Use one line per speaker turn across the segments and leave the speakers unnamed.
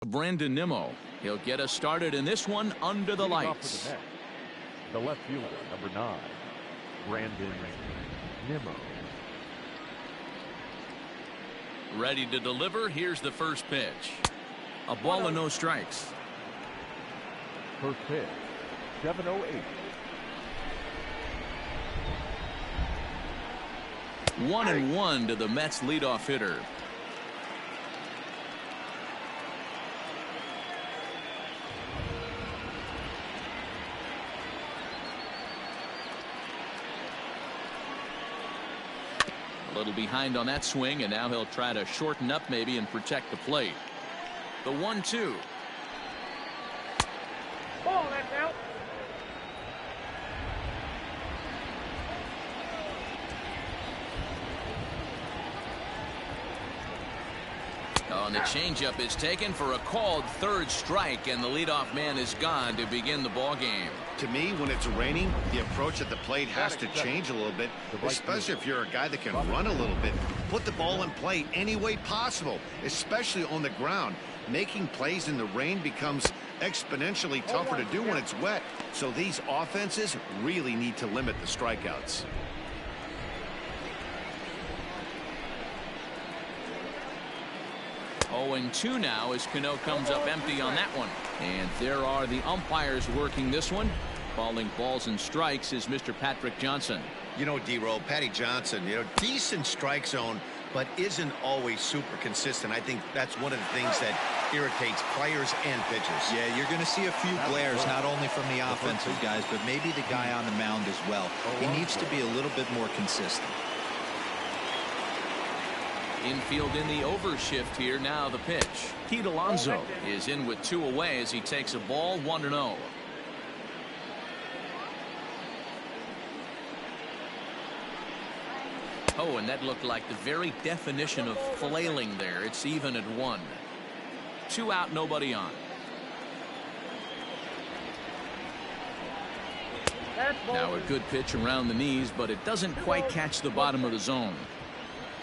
Brandon Nimmo. He'll get us started in this one under the lights.
The left fielder, number 9, Brandon Nimmo.
Ready to deliver. Here's the first pitch. A ball and no strikes.
First pitch, 7:08.
1-1 to the Mets leadoff hitter. A little behind on that swing, and now he'll try to shorten up maybe and protect the plate. The 1-2.
Ball, that's out.
Oh, and the changeup is taken for a called third strike, and the leadoff man is gone to begin the ball game.
To me, when it's raining, the approach at the plate has to change a little bit, especially if you're a guy that can run a little bit. Put the ball in play any way possible, especially on the ground. Making plays in the rain becomes exponentially tougher to do when it's wet. So these offenses really need to limit the strikeouts.
Oh, and 2 now as Cano comes up empty on that one. And there are the umpires working this one. Calling balls and strikes is Mr. Patrick Johnson.
You know, D-Roll, Patty Johnson, decent strike zone, but isn't always super consistent. I think that's one of the things that irritates players and pitchers.
Yeah, you're going to see a few glares, not only from the offensive guys, but maybe the guy on the mound as well. He needs to be a little bit more consistent.
Infield in the overshift here. Now the pitch. Pete Alonso is in with 2 away as he takes a ball 1-0. Oh, and that looked like the very definition of flailing there. It's even at 1. 2 out, nobody on. Now a good pitch around the knees, but it doesn't quite catch the bottom of the zone.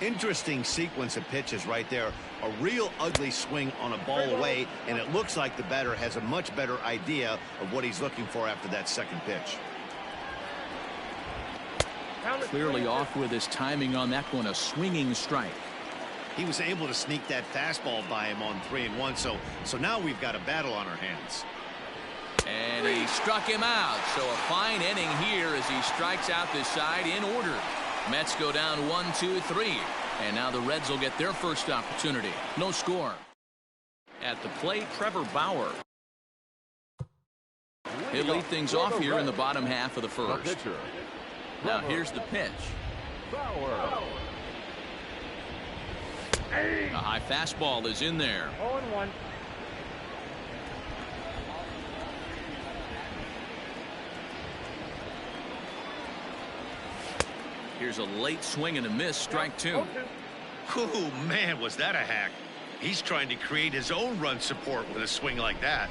Interesting sequence of pitches right there. A real ugly swing on a ball away, and it looks like the batter has a much better idea of what he's looking for after that second pitch.
Clearly off with his timing on that one. A swinging strike.
He was able to sneak that fastball by him on 3-1, so now we've got a battle on our hands.
And he struck him out. So a fine inning here as he strikes out this side in order. Mets go down 1-2-3, and now the Reds will get their first opportunity. No score. At the plate, Trevor Bauer. He'll lead things off here in the bottom half of the first. Now here's the pitch. A high fastball is in there.
0-1.
Here's a late swing and a miss. Strike 2.
Oh, man, was that a hack. He's trying to create his own run support with a swing like that.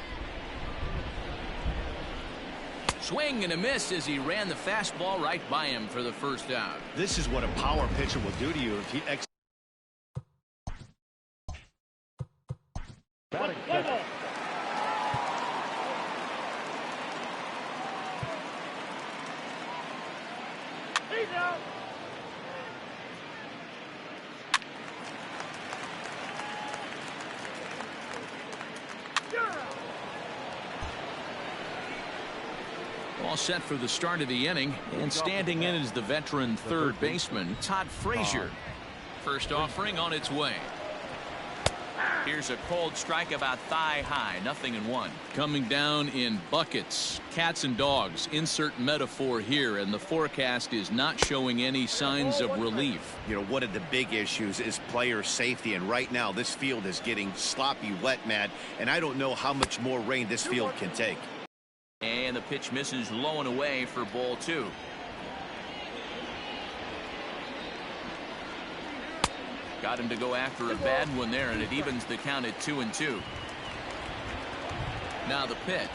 Swing and a miss as he ran the fastball right by him for the first out.
This is what a power pitcher will do to you if he
All set for the start of the inning, and standing in is the veteran third baseman Todd Frazier. First offering on its way. Here's a cold strike about thigh high. 0-1. Coming down in buckets. Cats and dogs. Insert metaphor here, and the forecast is not showing any signs of relief.
You know, one of the big issues is player safety, and right now this field is getting sloppy wet, Matt, and I don't know how much more rain this field can take.
And the pitch misses low and away for ball 2. Got him to go after a bad one there, and it evens the count at 2-2. Now the pitch.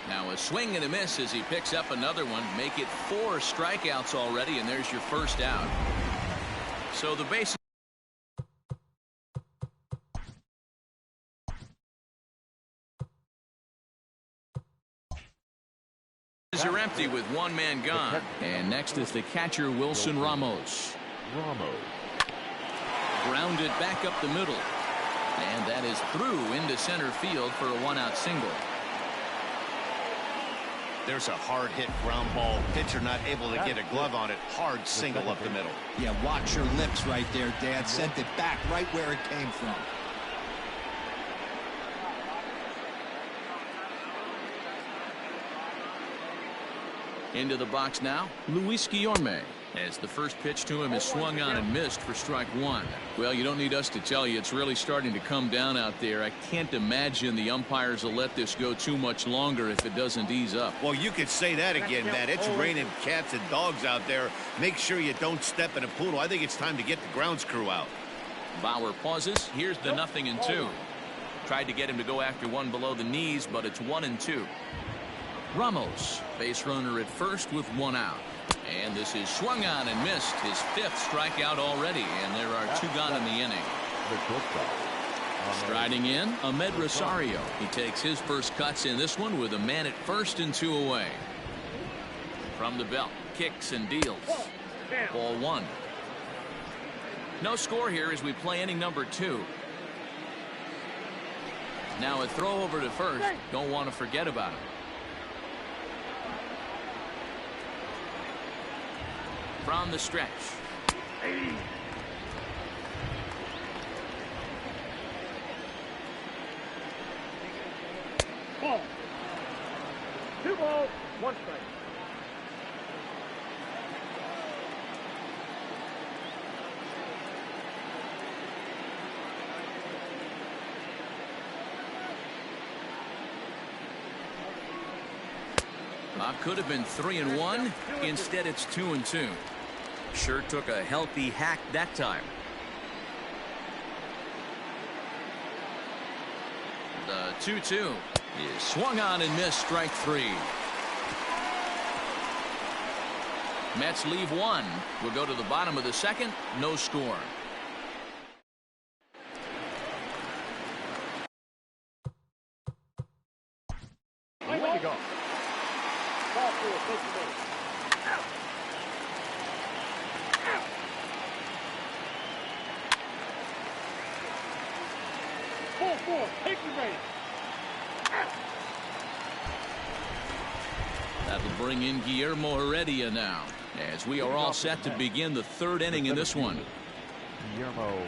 Now a swing and a miss as he picks up another one. Make it 4 strikeouts already, and there's your first out. So the base Are empty with one man gone. And next is the catcher, Wilson Ramos. Grounded back up the middle. And that is through into center field for a one-out single.
There's a hard hit ground ball. Pitcher not able to get a glove on it. Hard single up the middle.
Yeah, watch your lips right there, Dad. Sent it back right where it came from.
Into the box now, Luis Guillorme, as the first pitch to him is swung on and missed for strike one. Well, you don't need us to tell you it's really starting to come down out there. I can't imagine the umpires will let this go too much longer if it doesn't ease up.
Well, you could say that again, Matt. It's raining cats and dogs out there. Make sure you don't step in a poodle. I think it's time to get the grounds crew out.
Bauer pauses. Here's the 0-2. Tried to get him to go after one below the knees, but it's 1-2. Ramos, base runner at first with one out. And this is swung on and missed, his fifth strikeout already, and there are two gone in the inning. Striding in, Ahmed Rosario. He takes his first cuts in this one with a man at first and two away. From the belt, kicks and deals. Ball one. No score here as we play inning number 2. Now a throw over to first. Don't want to forget about it. From the stretch.
Ball. 2 balls, 1 strike.
Could have been 3-1. Instead, it's 2-2. Sure took a healthy hack that time. The 2-2 is swung on and missed, strike 3. Mets leave one. We'll go to the bottom of the second. No score.
Way to go. Ball 4, take the base. 4-4, take the base.
That'll bring in Guillermo Heredia now, as we are all set to begin the third inning in this one.
Guillermo.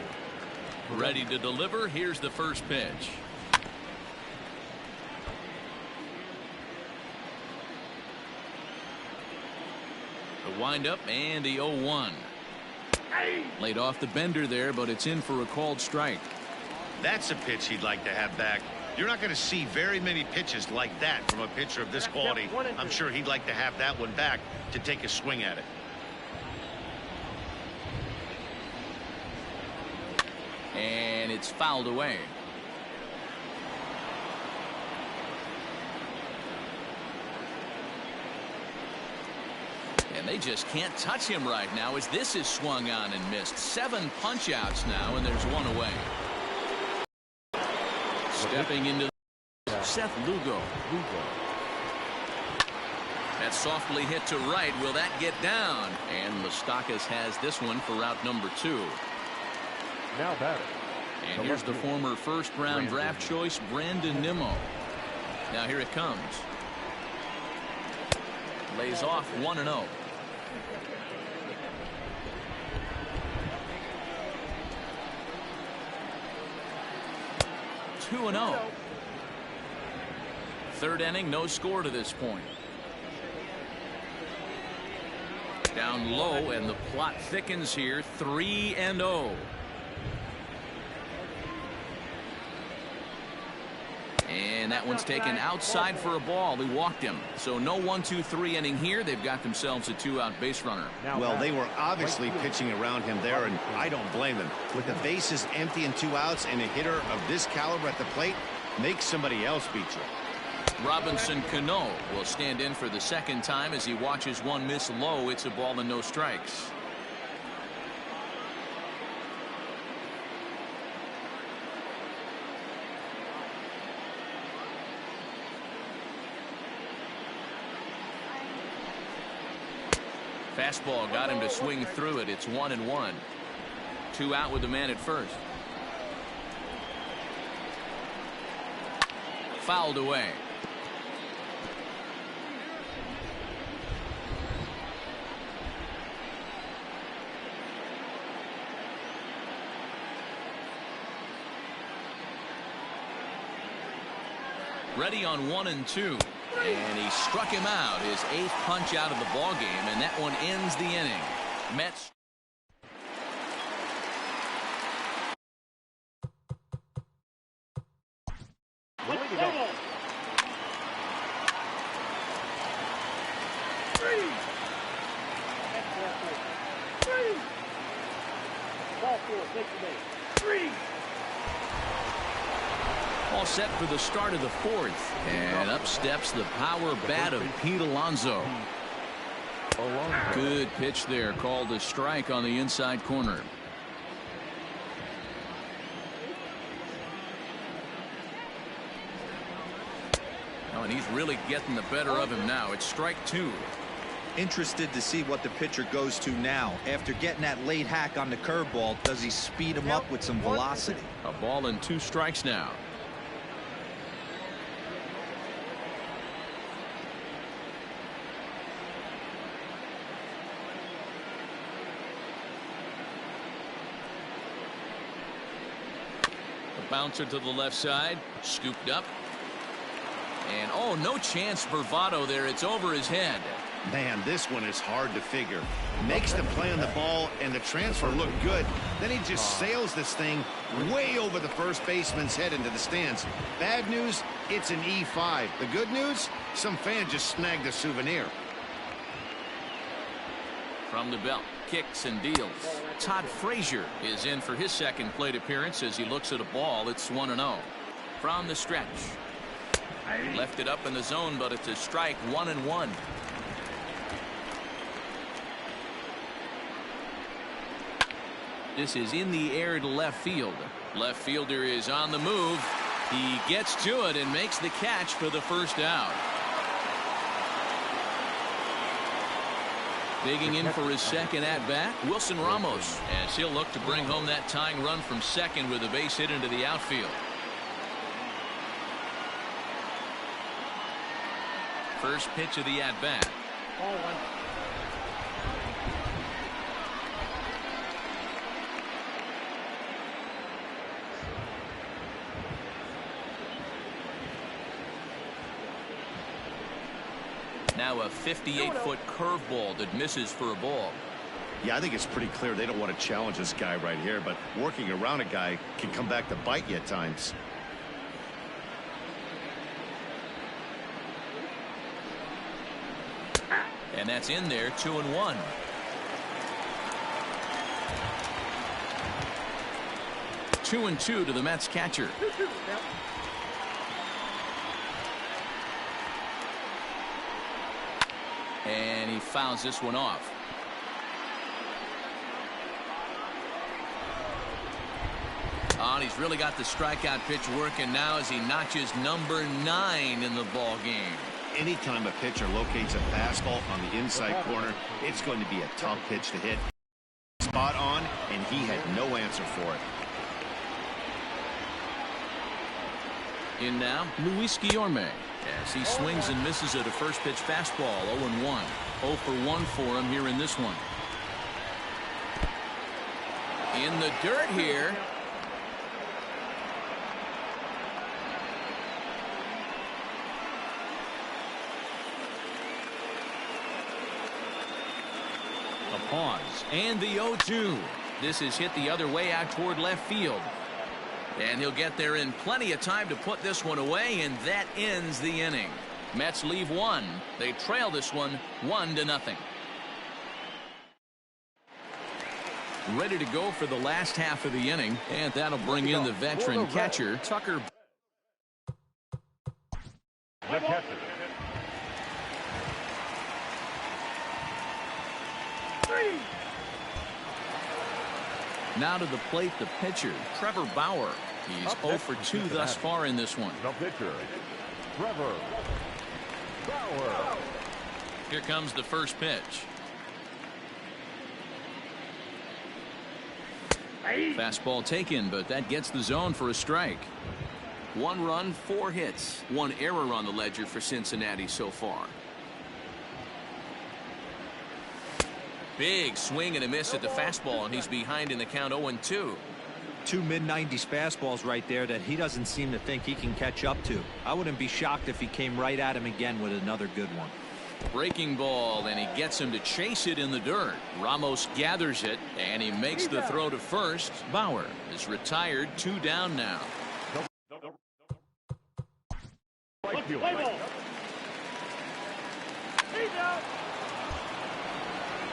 Ready to deliver. Here's the first pitch. The windup and the 0-1. Laid off the bender there, but it's in for a called strike.
That's a pitch he'd like to have back. You're not going to see very many pitches like that from a pitcher of this quality. I'm sure he'd like to have that one back to take a swing at it.
And it's fouled away. And they just can't touch him right now as this is swung on and missed. 7 punch outs now, and there's one away. Stepping into Seth Lugo. That's softly hit to right. Will that get down? And Moustakas has this one for route number 2.
Now batting.
And here's the former first-round draft choice, Brandon Nimmo. Now here it comes. Lays off 1-0. Third inning, no score to this point. Down low, and the plot thickens here. 3-0. And that one's taken outside for a ball. He walked him. So no 1-2-3 inning here. They've got themselves a 2-out base runner.
Well, they were obviously pitching around him there, and I don't blame them. With the bases empty and 2 outs and a hitter of this caliber at the plate, make somebody else beat you.
Robinson Cano will stand in for the second time as he watches one miss low. It's a ball and no strikes. Fastball got him to swing through it. It's 1-1. 2 out with the man at first. Fouled away. Ready on 1-2. And he struck him out, his 8th punch out of the ball game, and that one ends the inning. Mets. All set for the start of the 4th. And up steps the power bat of Pete Alonso. Good pitch there, called a strike on the inside corner. Oh, and he's really getting the better of him now. It's strike 2.
Interested to see what the pitcher goes to now. After getting that late hack on the curveball, does he speed him up with some velocity?
A ball and 2 strikes now. Bouncer to the left side, scooped up, and oh, no chance bravado there. It's over his head.
Man, this one is hard to figure. Makes the play on the ball and the transfer look good. Then he just sails this thing way over the first baseman's head into the stands. Bad news, it's an E5. The good news, some fan just snagged a souvenir.
From the belt, kicks and deals. Todd Frazier is in for his second plate appearance as he looks at a ball. It's 1-0. From the stretch. Left it up in the zone, but it's a strike. 1-1. This is in the air to left field. Left fielder is on the move. He gets to it and makes the catch for the first out. Digging in for his second at-bat, Wilson Ramos, as he'll look to bring home that tying run from second with a base hit into the outfield. First pitch of the at-bat. Now a 58-foot curveball that misses for a ball.
Yeah, I think it's pretty clear they don't want to challenge this guy right here, but working around a guy can come back to bite you at times.
And that's in there, 2-1. Two and 2 to the Mets catcher. And he fouls this one off. Oh, and he's really got the strikeout pitch working now as he notches number 9 in the ball game.
Anytime a pitcher locates a fastball on the inside corner, it's going to be a tough pitch to hit. Spot on, and he had no answer for it.
In now, Luis Guillorme, as he swings and misses at a first pitch fastball. 0-1. 0 for 1 for him here in this one. In the dirt here. A pause and the 0-2. This is hit the other way out toward left field. And he'll get there in plenty of time to put this one away, and that ends the inning. Mets leave one. They trail this one 1-0. Ready to go for the last half of the inning, and that'll bring in the veteran catcher, Tucker.
The catcher.
Now to the plate, the pitcher, Trevor Bauer. He's 0 for 2 thus far in this one.
The pitcher, Trevor Bauer.
Here comes the first pitch. Fastball taken, but that gets the zone for a strike. 1 run, 4 hits, 1 error on the ledger for Cincinnati so far. Big swing and a miss at the fastball, and he's behind in the count 0-2.
2 mid-90s fastballs right there that he doesn't seem to think he can catch up to. I wouldn't be shocked if he came right at him again with another good one.
Breaking ball, and he gets him to chase it in the dirt. Ramos gathers it, and he makes the throw to first. Bauer is retired, 2 down now.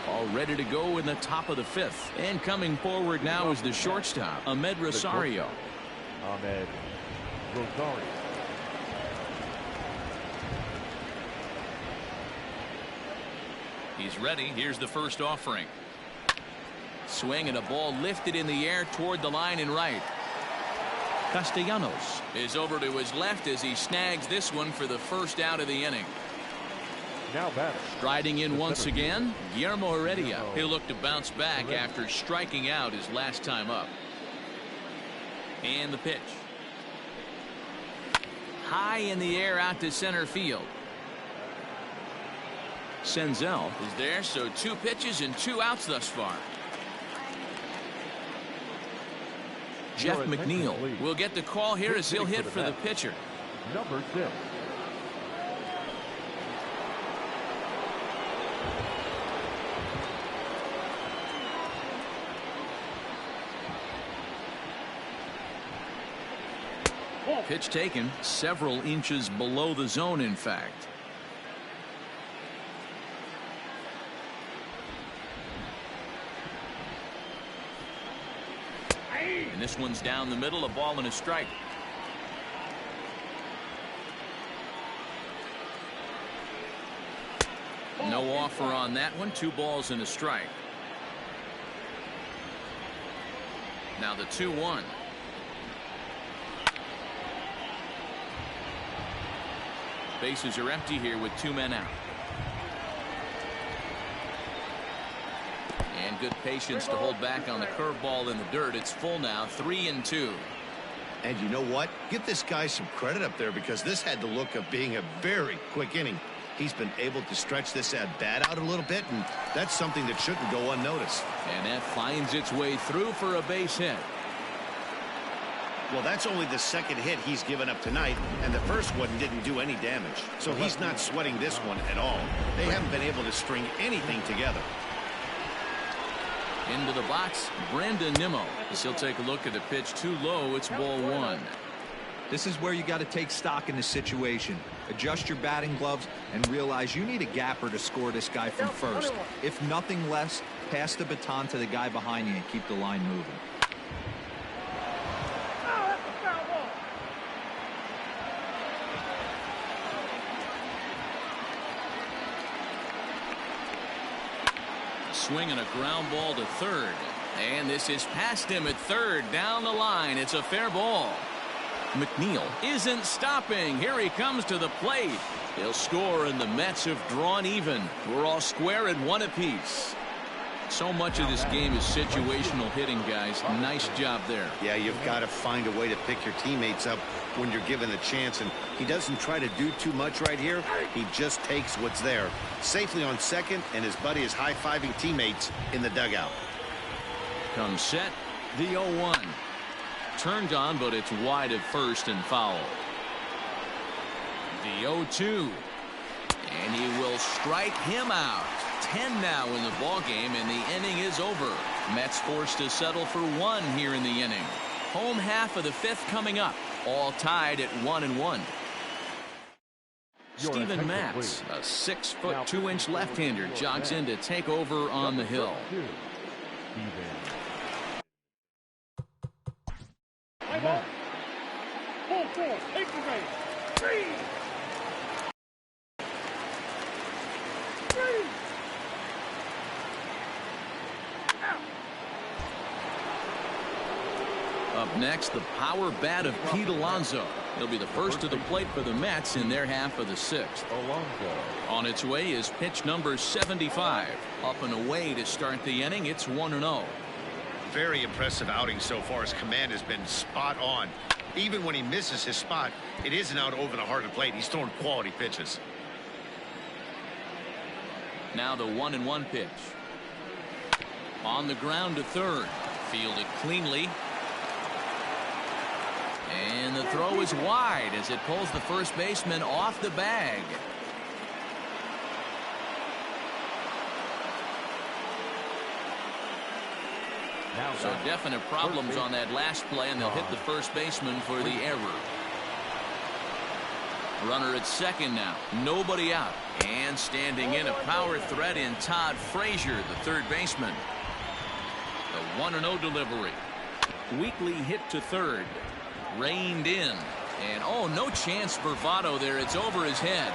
All ready to go in the top of the 5th. And coming forward now is the shortstop, Ahmed Rosario.
Ahmed Rosario.
He's ready. Here's the first offering. Swing and a ball lifted in the air toward the line and right. Castellanos is over to his left as he snags this one for the first out of the inning.
Now batter.
Striding in once again, Guillermo Heredia. He'll look to bounce back after striking out his last time up. And the pitch. High in the air out to center field. Senzel is there, so 2 pitches and 2 outs thus far. Jeff McNeil will get the call here as he'll hit for the pitcher.
Number 6.
Pitch taken several inches below the zone, in fact. And this one's down the middle, a ball and a strike. No offer on that one. 2 balls and a strike. Now the 2-1. Bases are empty here with 2 men out. And good patience to hold back on the curveball in the dirt. It's full now, 3-2.
And you know what? Give this guy some credit up there, because this had the look of being a very quick inning. He's been able to stretch this at bat out a little bit, and that's something that shouldn't go unnoticed.
And that finds its way through for a base hit.
Well, that's only the 2nd hit he's given up tonight, and the first one didn't do any damage. So he's not sweating this one at all. They haven't been able to string anything together.
Into the box, Brandon Nimmo. As he'll take a look at the pitch too low. It's ball 1.
This is where you got to take stock in the situation. Adjust your batting gloves and realize you need a gapper to score this guy from first. If nothing less, pass the baton to the guy behind you and keep the line moving.
Swing and a ground ball to third. And this is past him at third. Down the line. It's a fair ball. McNeil isn't stopping. Here he comes to the plate. He'll score, and the Mets have drawn even. We're all square at 1 apiece. So much of this game is situational hitting, guys. Nice job there.
Yeah, you've got to find a way to pick your teammates up when you're given the chance, and he doesn't try to do too much right here. He just takes what's there. Safely on second, and his buddy is high-fiving teammates in the dugout.
Comes set, the 0-1. Turned on, but it's wide at first and foul. The 0-2. And he will strike him out. 10 now in the ball game, and the inning is over. Mets forced to settle for 1 here in the inning. Home half of the 5th coming up. All tied at 1-1. Steven Matz, a 6' 2" left-hander, jogs in to take over on the hill. Up next, the power bat of Pete Alonso. He'll be the first to the plate for the Mets in their half of the 6th. On its way is pitch number 75. Up and away to start the inning. It's 1-0.
Very impressive outing so far. His command has been spot on. Even when he misses his spot, it isn't out over the heart of the plate. He's throwing quality pitches.
Now the 1-1 pitch. On the ground to third. Fielded cleanly. And the throw is wide as it pulls the first baseman off the bag. So definite problems on that last play, and they'll hit the first baseman for the error. Runner at second now. Nobody out. And standing in, a power threat in Todd Frazier, the third baseman. The 1-0 delivery. Weakly hit to third. Reined in. And oh, no chance for Votto there. It's over his head.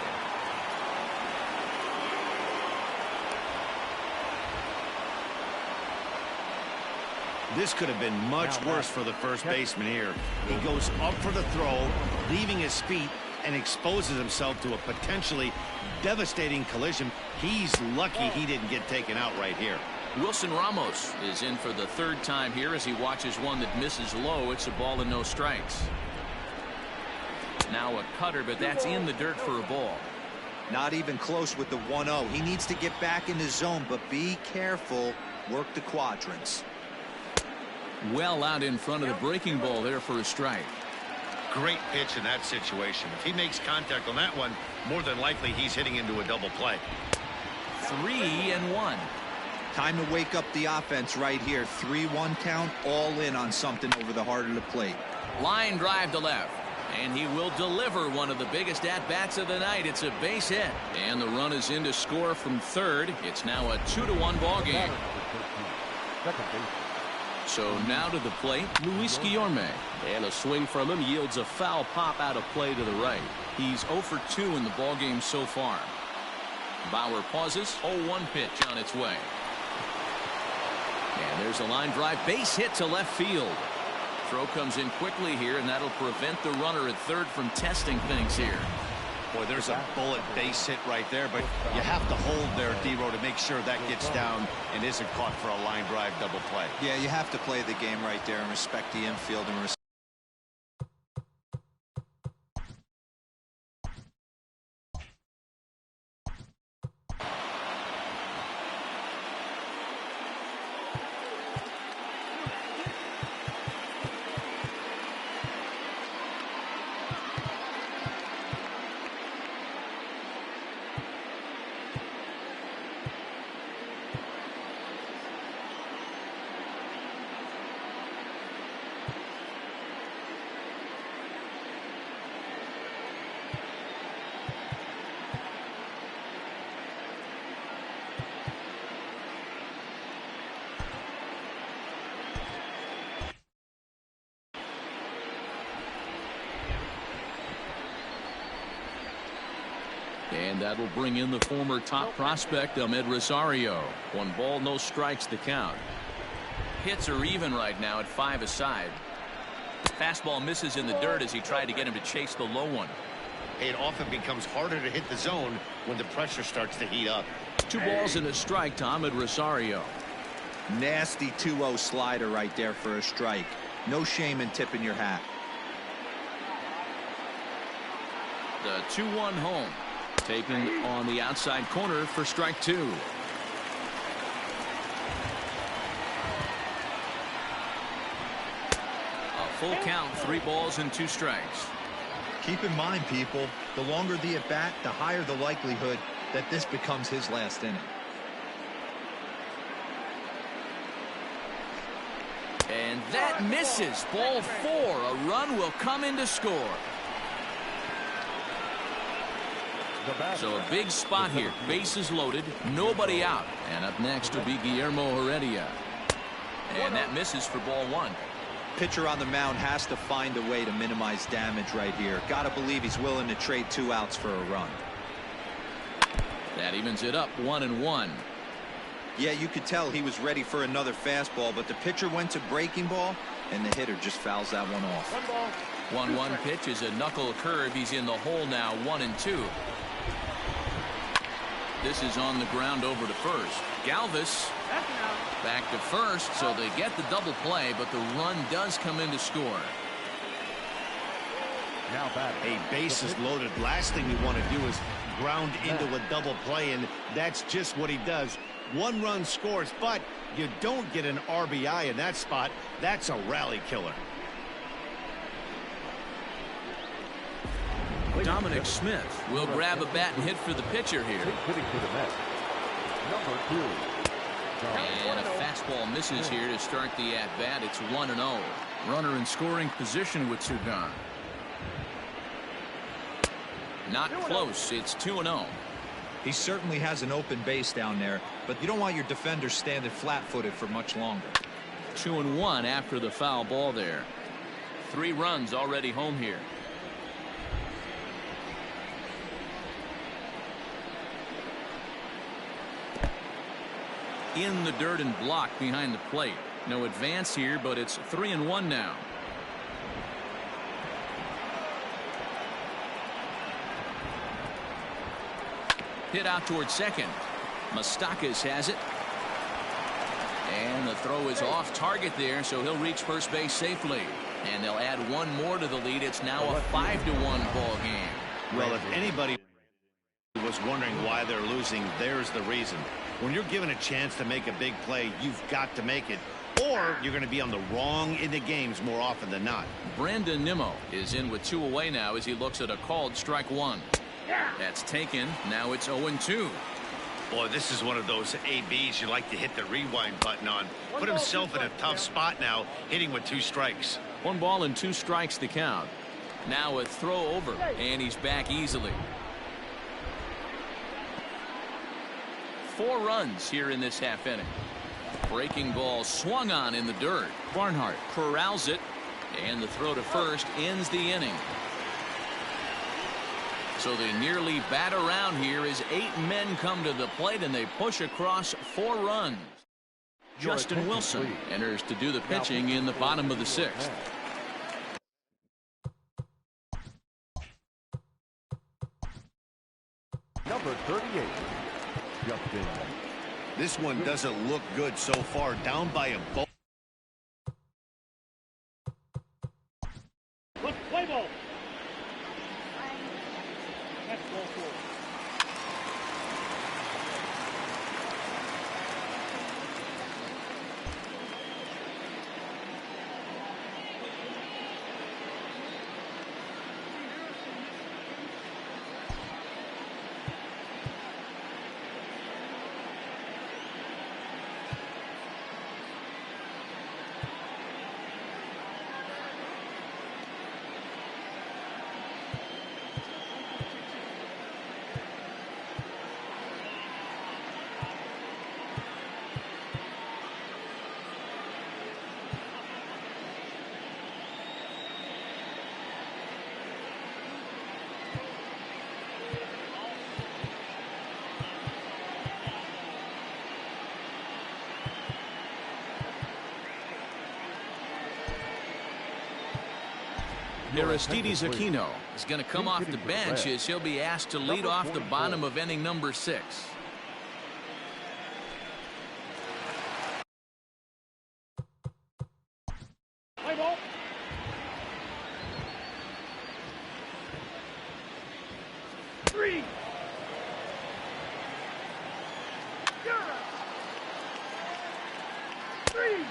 This could have been much worse for the first baseman here. He goes up for the throw, leaving his feet, and exposes himself to a potentially devastating collision. He's lucky he didn't get taken out right here.
Wilson Ramos is in for the third time here as he watches one that misses low. It's a ball and no strikes. Now a cutter, but that's in the dirt for a ball.
Not even close with the 1-0. He needs to get back in the zone, but be careful. Work the quadrants.
Well out in front of the breaking ball there for a strike.
Great pitch in that situation. If he makes contact on that one, more than likely he's hitting into a double play.
3-1.
Time to wake up the offense right here. 3-1 count, all in on something over the heart of the plate.
Line drive to left. And he will deliver one of the biggest at-bats of the night. It's a base hit. And the run is in to score from third. It's now a 2-1 ball game. So now to the plate, Luis Guillorme. And a swing from him yields a foul pop out of play to the right. He's 0 for 2 in the ball game so far. Bauer pauses. 0-1 pitch on its way. And there's a line drive base hit to left field. Throw comes in quickly here, and that'll prevent the runner at third from testing things here.
Boy, there's a bullet base hit right there, but you have to hold there, D-Row, to make sure that gets down and isn't caught for a line drive double play.
Yeah, you have to play the game right there and respect the infield and respect.
And that will bring in the former top prospect, Ahmed Rosario. 1 ball, no strikes to count. Hits are even right now at 5 aside. Fastball misses in the dirt as he tried to get him to chase the low one.
It often becomes harder to hit the zone when the pressure starts to heat up.
2 balls and a strike to Ahmed Rosario.
Nasty 2-0 slider right there for a strike. No shame in tipping your hat.
The 2-1 home. Taking on the outside corner for strike 2. A full count, 3 balls and 2 strikes.
Keep in mind, people, the longer the at-bat, the higher the likelihood that this becomes his last inning.
And that misses. Ball 4. A run will come in to score. So a big spot here. Bases loaded. Nobody out. And up next will be Guillermo Heredia. And that misses for ball 1.
Pitcher on the mound has to find a way to minimize damage right here. Got to believe he's willing to trade 2 outs for a run.
That evens it up 1-1.
Yeah, you could tell he was ready for another fastball, but the pitcher went to breaking ball, and the hitter just fouls that one off.
1-1 pitch is a knuckle curve. He's in the hole now, 1-2. This is on the ground over to first. Galvis back to first, so they get the double play, but the run does come in to score.
Now back.
A bases loaded. Last thing you want to do is ground into a double play, and that's just what he does. One run scores, but you don't get an RBI in that spot. That's a rally killer.
Dominic Smith will grab a bat and hit for the pitcher here.
Hitting for the net. Number 2.
And a fastball misses here to start the at-bat. It's 1-0. Runner in scoring position with two gone. Not close. It's 2-0.
He certainly has an open base down there, but you don't want your defender standing flat-footed for much longer.
2-1 after the foul ball there. 3 runs already home here. In the dirt and blocked behind the plate. No advance here, but it's 3-1 now. Hit out towards second. Moustakas has it. And the throw is off target there, so he'll reach first base safely. And they'll add one more to the lead. It's now a 5-1 ball game.
Well, if anybody was wondering why they're losing, there's the reason. When you're given a chance to make a big play, you've got to make it, or you're going to be on the wrong end of games more often than not.
Brandon Nimmo is in with 2 away now as he looks at a called strike 1. That's taken. Now it's 0-2.
Boy, this is one of those ABs you like to hit the rewind button on. Put himself in a tough spot now, hitting with 2 strikes.
1 ball and 2 strikes to count. Now a throw over, and he's back easily. 4 runs here in this half inning. Breaking ball swung on in the dirt. Barnhart corrals it, and the throw to first ends the inning. So they nearly bat around here as 8 men come to the plate and they push across 4 runs. Justin Wilson enters to do the pitching in the bottom of the 6th.
Number 38. Justin.
This one doesn't look good so far. Down by a ball.
Play ball. That's ball 4.
Aristides Aquino is going to come off the bench as he'll be asked to lead off the bottom of inning number 6.
Play ball. Three. Three.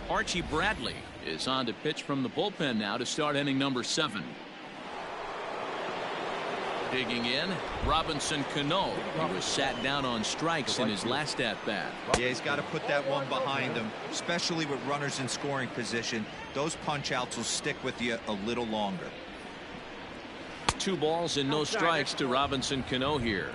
Archie Bradley is on to pitch from the bullpen now to start inning number 7. Digging in, Robinson Cano. He was sat down on strikes in his last at-bat.
Yeah, he's got to put that one behind him, especially with runners in scoring position. Those punch-outs will stick with you a little longer.
2 balls and no strikes to Robinson Cano here.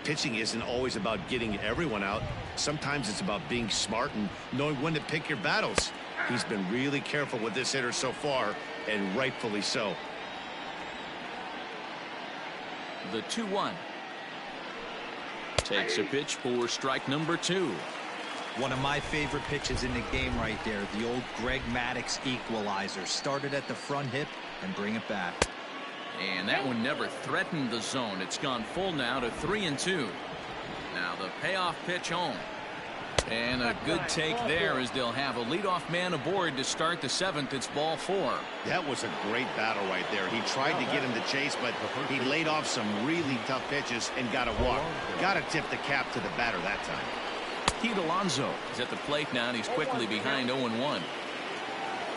Pitching isn't always about getting everyone out. Sometimes it's about being smart and knowing when to pick your battles. He's been really careful with this hitter so far, and rightfully so.
The 2-1. Takes a pitch for strike number 2.
One of my favorite pitches in the game right there, the old Greg Maddux equalizer. Started at the front hip and bring it back.
And that one never threatened the zone. It's gone full now to 3-2. Now the payoff pitch home. And a good take there as they'll have a leadoff man aboard to start the 7th. It's ball 4.
That was a great battle right there. He tried to get him to chase, but he laid off some really tough pitches and got a walk. Got to tip the cap to the batter that time.
Pete Alonso is at the plate now, and he's quickly behind 0-1.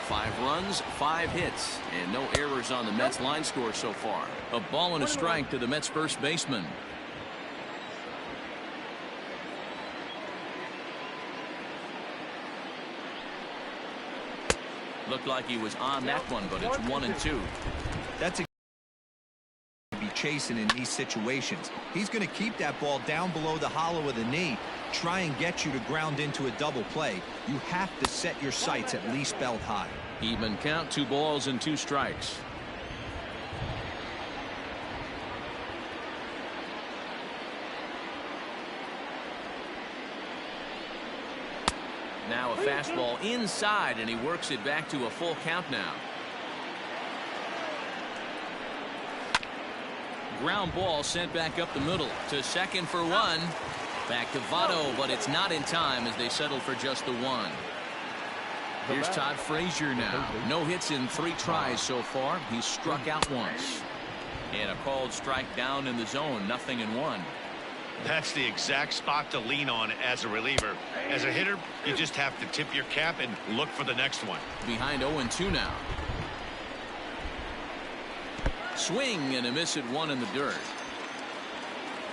5 runs, 5 hits, and no errors on the Mets line score so far. A ball and a strike to the Mets first baseman. Looked like he was on that one, but it's 1-2.
That's a be chasing in these situations. He's going to keep that ball down below the hollow of the knee, try and get you to ground into a double play. You have to set your sights at least belt high.
Even count, 2 balls and 2 strikes. Now a fastball inside, and he works it back to a full count now. Ground ball sent back up the middle to second for 1. Back to Votto, but it's not in time as they settle for just the 1. Here's Todd Frazier now. No hits in 3 tries so far. He's struck out once. And a called strike down in the zone. 0-1.
That's the exact spot to lean on as a reliever. As a hitter, you just have to tip your cap and look for the next one.
Behind 0-2 now. Swing and a miss at 1 in the dirt.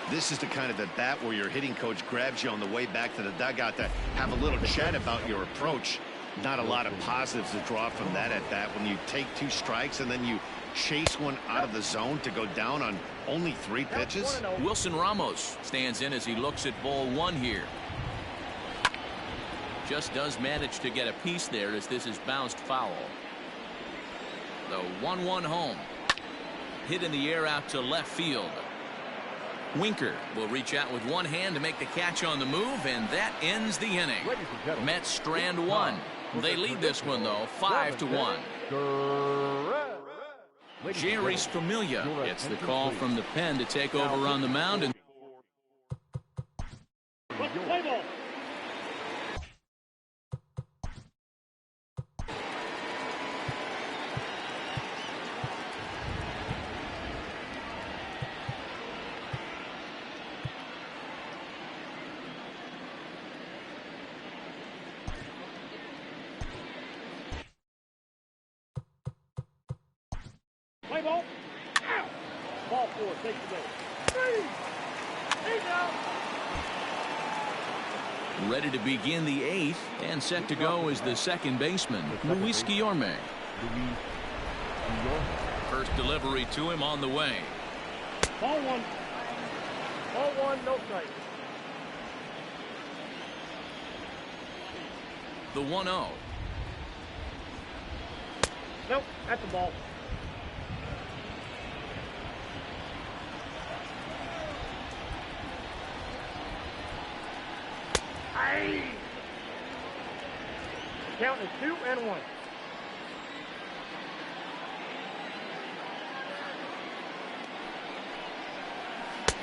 This is the kind of at bat where your hitting coach grabs you on the way back to the dugout to have a little chat about your approach. Not a lot of positives to draw from that at bat when you take 2 strikes and then you chase one out of the zone to go down on only 3 pitches.
Wilson Ramos stands in as he looks at ball 1 here. Just does manage to get a piece there as this is bounced foul. The 1-1 home. Hit in the air out to left field. Winker will reach out with one hand to make the catch on the move, and that ends the inning. Mets strand 1. They lead this one, though, 5-1. Jerry Stromilia gets the call from the pen to take over on the mound. And
Play ball. Out. Ball 4. Take the go. 3. 8 out.
ready to begin the 8th, and set to go is the second baseman, Luis Guillorme. First delivery to him on the way.
Ball 1. Ball 1. No strike.
The 1-0.
Nope. That's the ball. Count is 2-1.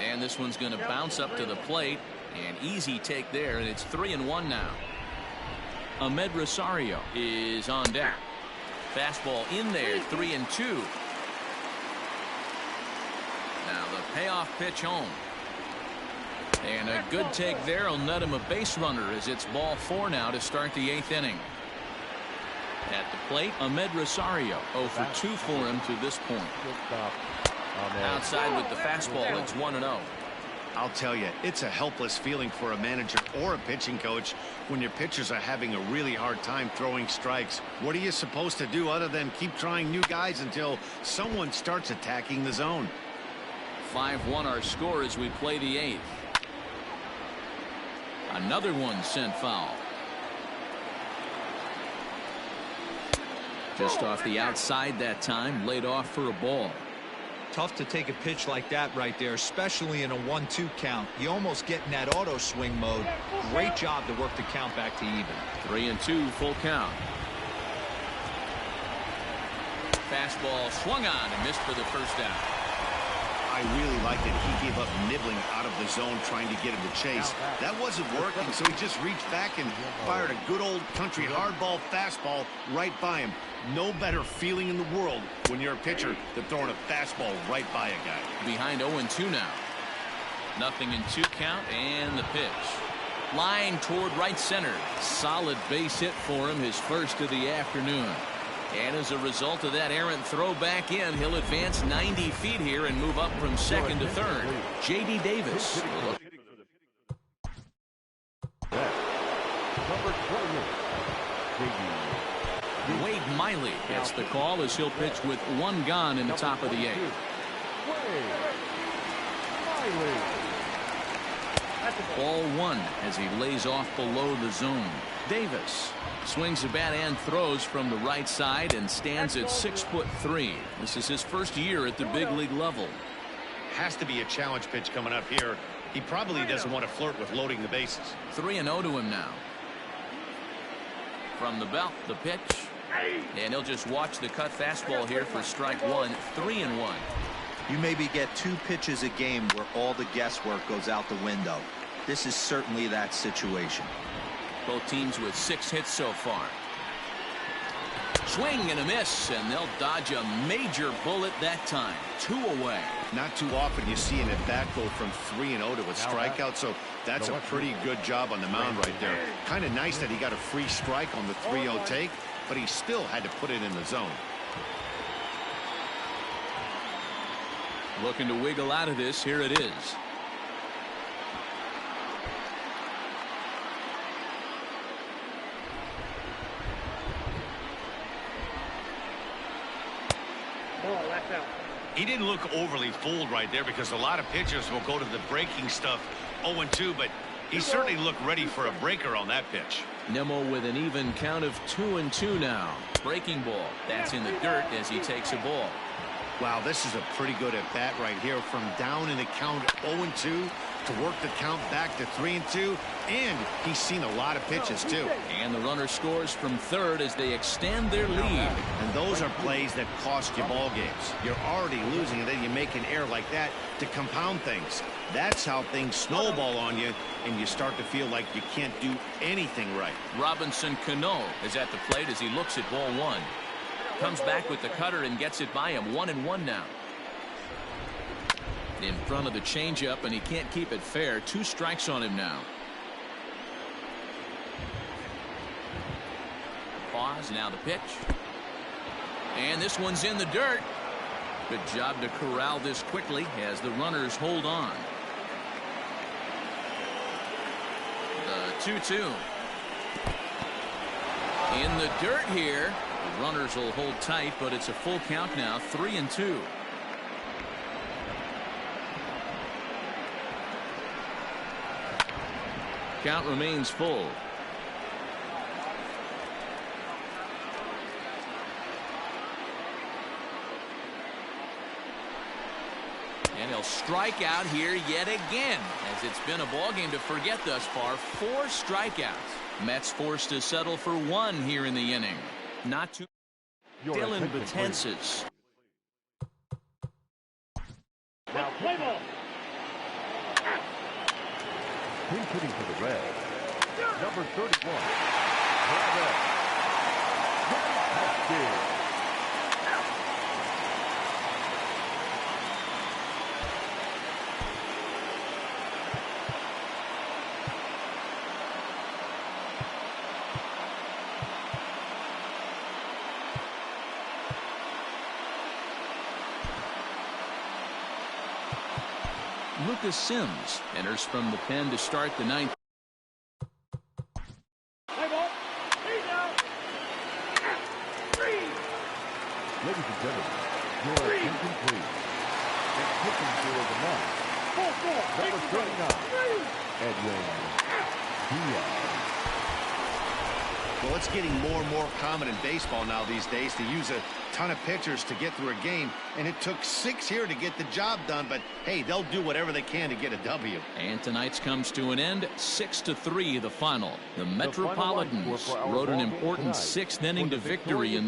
And this one's going to bounce up to the plate. An easy take there, and it's 3-1 now. Ahmed Rosario is on deck. Fastball in there, 3-2. Now the payoff pitch home. And a good take there will net him a base runner as it's ball 4 now to start the 8th inning. At the plate, Ahmed Rosario 0 for 2 for him to this point. Outside with the fastball, it's 1-0.
I'll tell you, it's a helpless feeling for a manager or a pitching coach when your pitchers are having a really hard time throwing strikes. What are you supposed to do other than keep trying new guys until someone starts attacking the zone?
5-1 our score as we play the 8th. Another one sent foul. Just off the outside that time, laid off for a ball.
Tough to take a pitch like that right there, especially in a 1-2 count. You almost get in that auto swing mode. Great job to work the count back to even.
3-2 full count. Fastball swung on and missed for the first down.
I really like that he gave up nibbling out of the zone trying to get him to chase. That wasn't working, so he just reached back and fired a good old country hardball fastball right by him. No better feeling in the world when you're a pitcher than throwing a fastball right by a guy.
Behind 0-2 now. Nothing in 2 count, and the pitch. Line toward right center. Solid base hit for him, his first of the afternoon. And as a result of that errant throw back in, he'll advance 90 feet here and move up from second to third. J.D. Davis.
Number 28,
Wade Miley gets the call as he'll pitch with 1 gone in the top of the 8th. Ball 1 as he lays off below the zone. Davis swings the bat and throws from the right side and stands at 6'3". This is his first year at the big league level.
Has to be a challenge pitch coming up here. He probably doesn't want to flirt with loading the bases.
3-0 to him now. From the belt, the pitch. And he'll just watch the cut fastball here for strike 1. 3-1.
You maybe get 2 pitches a game where all the guesswork goes out the window. This is certainly that situation.
Both teams with 6 hits so far. Swing and a miss, and they'll dodge a major bullet that time. 2 away.
Not too often you see an at-bat go from 3-0 to a strikeout, so that's a pretty good job on the mound right there. Kind of nice that he got a free strike on the 3-0 take, but he still had to put it in the zone.
Looking to wiggle out of this. Here it is.
ball, left out.
He didn't look overly fooled right there because a lot of pitchers will go to the breaking stuff 0-2, but he certainly looked ready for a breaker on that pitch.
Nimmo with an even count of 2-2 now. Breaking ball. That's in the dirt as he takes a ball.
Wow, this is a pretty good at bat right here from down in the count 0-2 to work the count back to 3-2, and he's seen a lot of pitches too.
And the runner scores from third as they extend their lead.
And those are plays that cost you ball games. You're already losing, and then you make an error like that to compound things. That's how things snowball on you, and you start to feel like you can't do anything right.
Robinson Cano is at the plate as he looks at ball 1. Comes back with the cutter and gets it by him. 1-1 now. In front of the changeup, and he can't keep it fair. 2 strikes on him now. Pause. Now the pitch. And this one's in the dirt. Good job to corral this quickly as the runners hold on. The 2-2. In the dirt here. The runners will hold tight, but it's a full count now. 3-2. Count remains full. And he'll strike out here yet again, as it's been a ball game to forget thus far. 4 strikeouts. Mets forced to settle for 1 here in the inning. Not too. Dylan Betances.
Now play ball.
Pinch hitting for the Reds, number 31, Bravo.
Lucas Sims enters from the pen to start the ninth.
Play ball. He's out. Three.
Ladies and gentlemen, your attention please. It's pitching for the man. Number 39, Edwin Diaz.
Well, it's getting more and more common in baseball now these days to use a ton of pitchers to get through a game, and it took 6 here to get the job done, but hey, they'll do whatever they can to get a W.
And tonight's comes to an end, 6-3 the final. The Metropolitans rode an important 6th inning to victory in